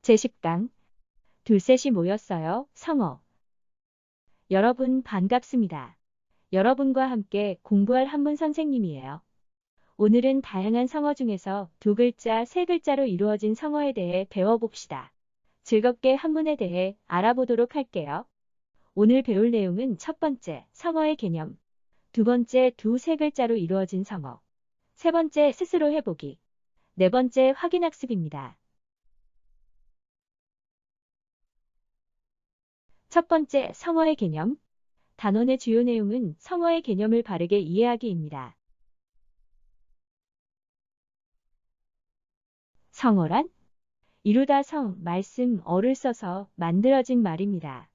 제10강 둘셋이 모였어요. 성어. 여러분 반갑습니다. 여러분과 함께 공부할 한문 선생님이에요. 오늘은 다양한 성어 중에서 두 글자, 세 글자로 이루어진 성어에 대해 배워봅시다. 즐겁게 한문에 대해 알아보도록 할게요. 오늘 배울 내용은 첫 번째, 성어의 개념. 두 번째, 두, 세 글자로 이루어진 성어. 세 번째, 스스로 해보기. 네 번째, 확인학습입니다. 첫 번째, 성어의 개념. 단원의 주요 내용은 성어의 개념을 바르게 이해하기입니다. 성어란 이루다 성, 말씀, 어를 써서 만들어진 말입니다.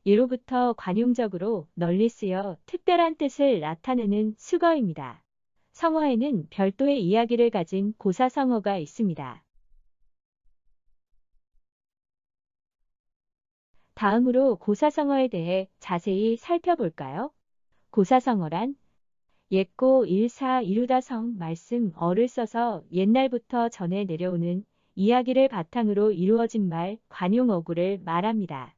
예로부터 관용적으로 널리 쓰여 특별한 뜻을 나타내는 수거입니다. 성어에는 별도의 이야기를 가진 고사성어가 있습니다. 다음으로 고사성어에 대해 자세히 살펴볼까요? 고사성어란 옛고 일사 이루다 성, 말씀, 어를 써서 옛날부터 전해 내려오는 이야기를 바탕으로 이루어진 말, 관용어구를 말합니다.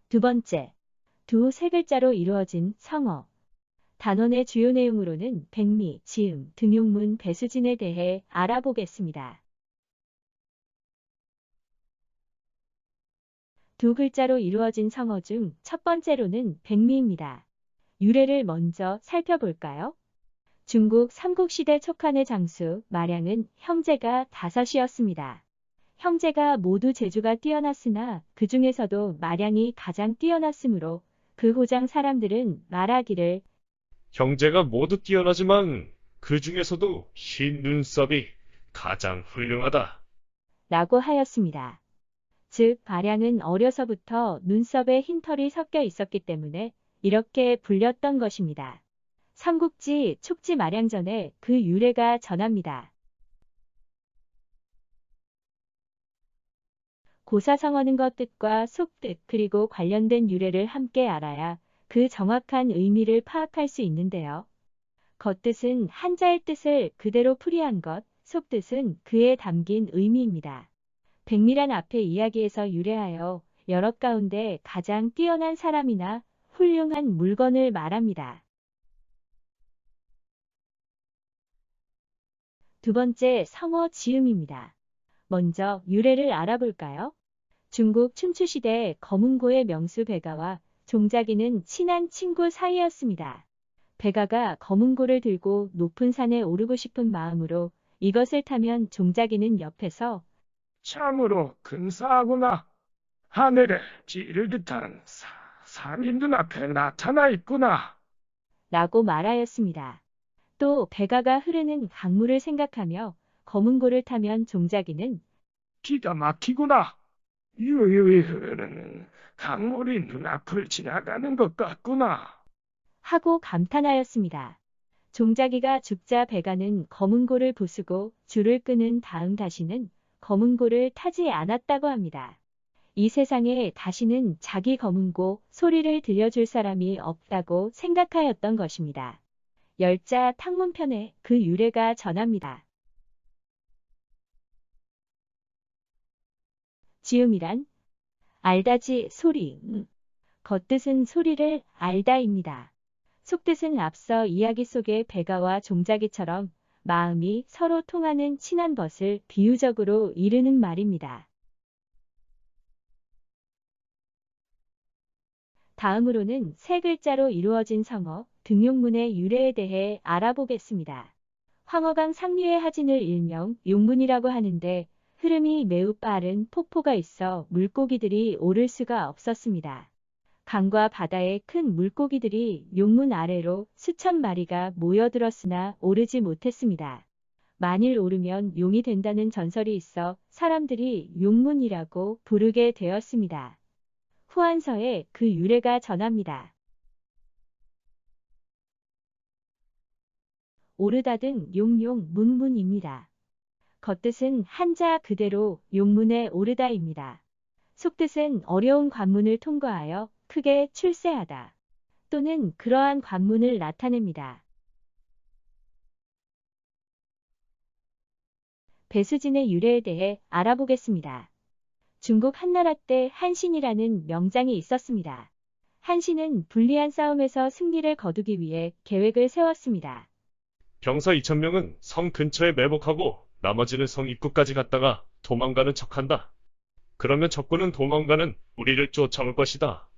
두 번째, 두, 세 글자로 이루어진 성어. 단원의 주요 내용으로는 백미, 지음, 등용문, 배수진에 대해 알아보겠습니다. 두 글자로 이루어진 성어 중 첫 번째로는 백미입니다. 유래를 먼저 살펴볼까요? 중국 삼국시대 촉한의 장수 마량은 형제가 5이었습니다. 형제가 모두 재주가 뛰어났으나 그 중에서도 마량이 가장 뛰어났으므로 그 호장 사람들은 말하기를 형제가 모두 뛰어나지만 그 중에서도 흰 눈썹이 가장 훌륭하다. 라고 하였습니다. 즉, 마량은 어려서부터 눈썹에 흰털이 섞여 있었기 때문에 이렇게 불렸던 것입니다. 삼국지 촉지 마량전에 그 유래가 전합니다. 고사성어는 것 뜻과 속뜻 그리고 관련된 유래를 함께 알아야 그 정확한 의미를 파악할 수 있는데요. 겉뜻은 한자의 뜻을 그대로 풀이한 것, 속뜻은 그에 담긴 의미입니다. 백미란 앞의 이야기에서 유래하여 여러 가운데 가장 뛰어난 사람이나 훌륭한 물건을 말합니다. 두 번째, 성어 지음입니다. 먼저 유래를 알아볼까요? 중국 춘추시대 검은고의 명수 베가와 종자기는 친한 친구 사이였습니다. 베가가 검은고를 들고 높은 산에 오르고 싶은 마음으로 이것을 타면 종자기는 옆에서 참으로 근사하구나. 하늘에 찌를 듯한 산이 눈앞에 나타나 있구나. 라고 말하였습니다. 또 베가가 흐르는 강물을 생각하며 검은고를 타면 종자기는 기가 막히구나. 유유히 흐르는 강물이 눈앞을 지나가는 것 같구나. 하고 감탄하였습니다. 종자기가 죽자 베가는 검은고를 부수고 줄을 끄는 다음 다시는 검은고를 타지 않았다고 합니다. 이 세상에 다시는 자기 검은고 소리를 들려줄 사람이 없다고 생각하였던 것입니다. 열자 탕문편에 그 유래가 전합니다. 지음이란 알다지 소리, 겉뜻은 소리를 알다입니다. 속뜻은 앞서 이야기 속의 베가와 종자기처럼 마음이 서로 통하는 친한 벗을 비유적으로 이르는 말입니다. 다음으로는 세 글자로 이루어진 성어, 등용문의 유래에 대해 알아보겠습니다. 황허강 상류의 하진을 일명 용문이라고 하는데 흐름이 매우 빠른 폭포가 있어 물고기들이 오를 수가 없었습니다. 강과 바다에 큰 물고기들이 용문 아래로 수천 마리가 모여들었으나 오르지 못했습니다. 만일 오르면 용이 된다는 전설이 있어 사람들이 용문이라고 부르게 되었습니다. 후한서에 그 유래가 전합니다. 오르다는 용용 문문입니다. 겉뜻은 한자 그대로 용문에 오르다입니다. 속뜻은 어려운 관문을 통과하여 크게 출세하다 또는 그러한 관문을 나타냅니다. 배수진의 유래에 대해 알아보겠습니다. 중국 한나라 때 한신이라는 명장이 있었습니다. 한신은 불리한 싸움에서 승리를 거두기 위해 계획을 세웠습니다. 병사 2,000명은 성 근처에 매복하고 나머지는 성 입구까지 갔다가 도망가는 척한다. 그러면 적군은 도망가는 우리를 쫓아올 것이다.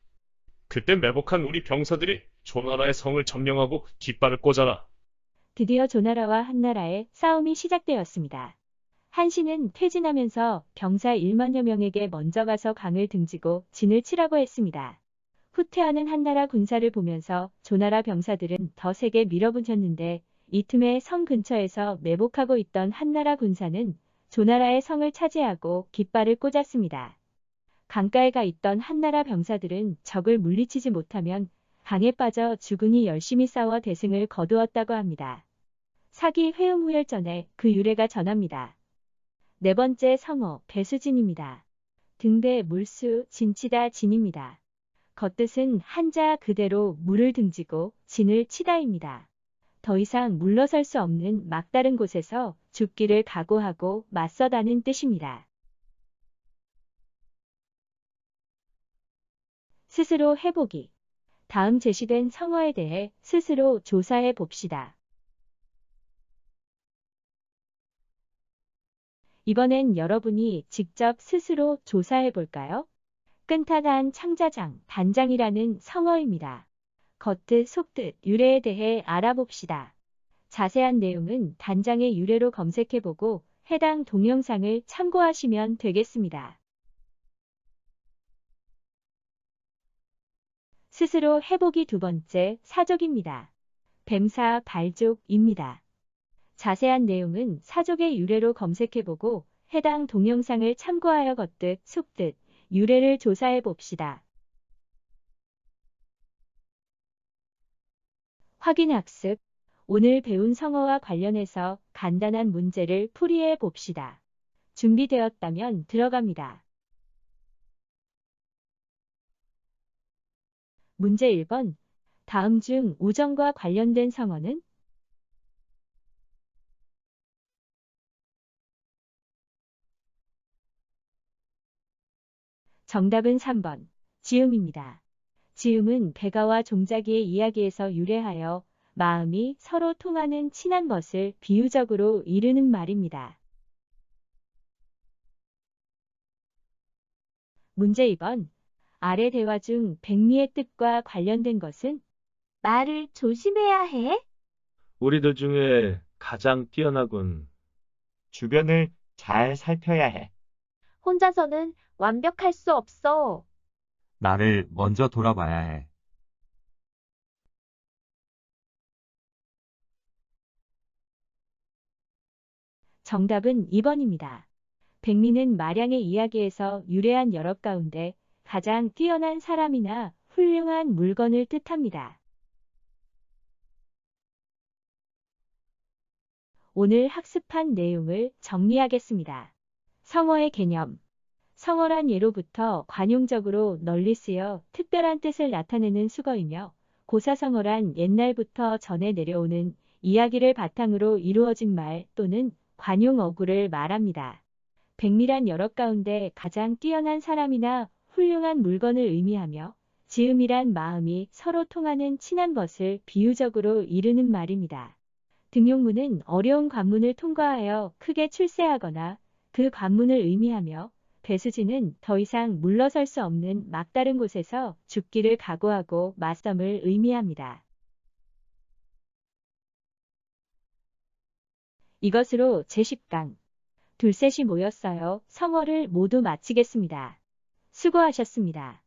그때 매복한 우리 병사들이 조나라의 성을 점령하고 깃발을 꽂아라. 드디어 조나라와 한나라의 싸움이 시작되었습니다. 한신은 퇴진하면서 병사 1만여 명에게 먼저 가서 강을 등지고 진을 치라고 했습니다. 후퇴하는 한나라 군사를 보면서 조나라 병사들은 더 세게 밀어붙였는데 이 틈에 성 근처에서 매복하고 있던 한나라 군사는 조나라의 성을 차지하고 깃발을 꽂았습니다. 강가에 가 있던 한나라 병사들은 적을 물리치지 못하면 강에 빠져 죽으니 열심히 싸워 대승을 거두었다고 합니다. 사기 회음후열전에 그 유래가 전합니다. 네 번째 성어 배수진입니다. 등배 물수 진치다 진입니다. 겉뜻은 한자 그대로 물을 등지고 진을 치다입니다. 더 이상 물러설 수 없는 막다른 곳에서 죽기를 각오하고 맞서다는 뜻입니다. 스스로 해보기. 다음 제시된 성어에 대해 스스로 조사해 봅시다. 이번엔 여러분이 직접 스스로 조사해 볼까요? 끈타단 창자장, 단장이라는 성어입니다. 겉뜻, 속뜻, 유래에 대해 알아봅시다. 자세한 내용은 단장의 유래로 검색해보고 해당 동영상을 참고하시면 되겠습니다. 스스로 해보기 두 번째 사족입니다. 뱀사 발족입니다. 자세한 내용은 사족의 유래로 검색해보고 해당 동영상을 참고하여 겉뜻, 속뜻, 유래를 조사해 봅시다. 확인학습. 오늘 배운 성어와 관련해서 간단한 문제를 풀이해 봅시다. 준비되었다면 들어갑니다. 문제 1번. 다음 중 우정과 관련된 성어는? 정답은 3번. 지음입니다. 지음은 백아와 종자기의 이야기에서 유래하여 마음이 서로 통하는 친한 것을 비유적으로 이르는 말입니다. 문제 2번. 아래 대화 중 백미의 뜻과 관련된 것은? 말을 조심해야 해. 우리들 중에 가장 뛰어나군. 주변을 잘 살펴야 해. 혼자서는 완벽할 수 없어. 나를 먼저 돌아봐야 해. 정답은 2번입니다. 백미는 마량의 이야기에서 유래한 여럿 가운데 가장 뛰어난 사람이나 훌륭한 물건을 뜻합니다. 오늘 학습한 내용을 정리하겠습니다. 성어의 개념. 성어란 예로부터 관용적으로 널리 쓰여 특별한 뜻을 나타내는 수거이며 고사성어란 옛날부터 전해 내려오는 이야기를 바탕으로 이루어진 말 또는 관용 어구를 말합니다. 백미란 여럿 가운데 가장 뛰어난 사람이나 훌륭한 물건을 의미하며 지음이란 마음이 서로 통하는 친한 것을 비유적으로 이르는 말입니다. 등용문은 어려운 관문을 통과하여 크게 출세하거나 그 관문을 의미하며 배수진은 더 이상 물러설 수 없는 막다른 곳에서 죽기를 각오하고 맞섬을 의미합니다. 이것으로 제10강 둘셋이 모였어요. 성어를 모두 마치겠습니다. 수고하셨습니다.